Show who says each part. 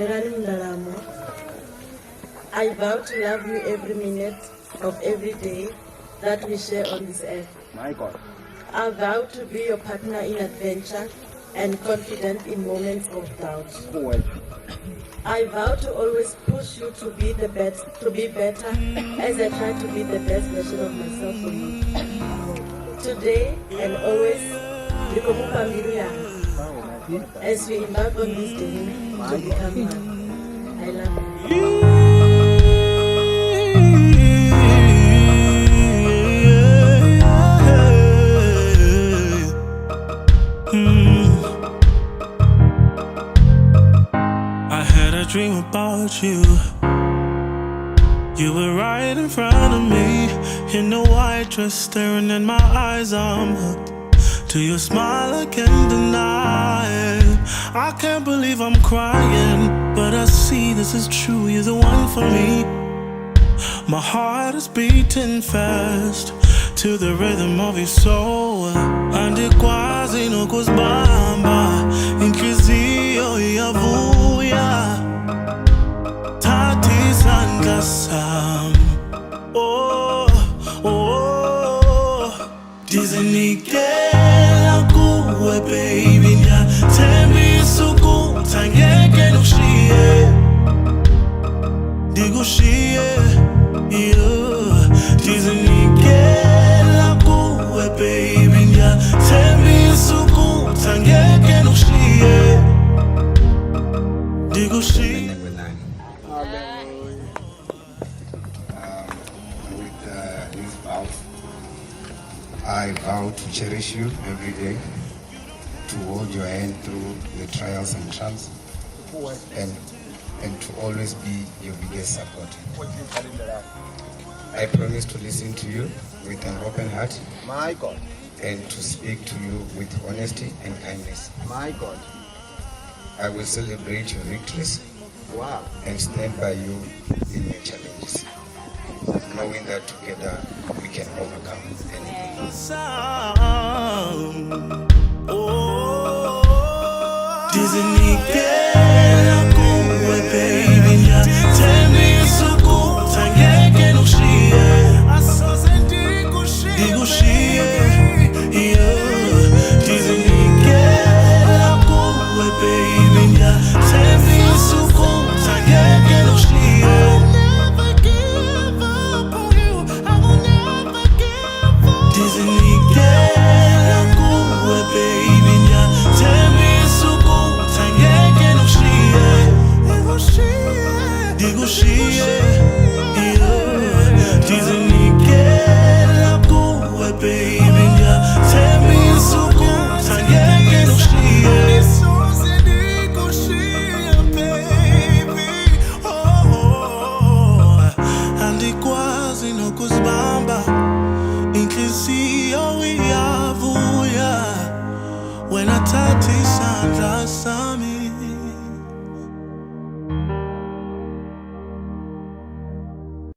Speaker 1: Lindelani, I vow to love you every minute of every day that we share on this earth.
Speaker 2: My God.
Speaker 1: I vow to be your partner in adventure and confident in moments of doubt. I vow to always push you to be better as I try to be the best version of myself for you. Today and always, as we embark on this journey to become one. I love you.
Speaker 3: I had a dream about you. You were right in front of me, in a white dress, staring in my eyes. I'm hooked to your smile, I can't deny it. I can't believe I'm crying, but I see this is true. You're the one for me. My heart is beating fast to the rhythm of your soul. Andikwazi nokuzibamba, inhliziyo iyavuya. Thatha isandla sami, oh, oh. Ndizinikela kuwe baby, ndiyathembisa ukuthi angeke ngikushiye. Ndikushiye, yeah. Ndizinikela kuwe baby, ndiyathembisa ukuthi angeke ngikushiye. Ndikushiye.
Speaker 4: With these vows, I vow to cherish you every day, to hold your hand through the trials and trials, and to always be your biggest support. I promise to listen to you with an open heart.
Speaker 2: My God.
Speaker 4: And to speak to you with honesty and kindness.
Speaker 2: My God.
Speaker 4: I will celebrate your victories.
Speaker 2: Wow.
Speaker 4: And stand by you in your challenges, knowing that together we can overcome anything.
Speaker 3: Ndizinikela kuwe baby, ndiyathembisa ukuthi angeke ngikushiye. Ndikushiye, yeah. Ndizinikela kuwe baby, ndiyathembisa ukuthi angeke ngikushiye. Ndizinikela kuwe baby, ndiyathembisa ukuthi angeke ngikushiye. Ndikushiye, yeah. Ndizinikela kuwe baby, ndiyathembisa ukuthi angeke ngikushiye. Andikwazi nokuzibamba, inhliziyo iyavuya. When I touch isandla sami.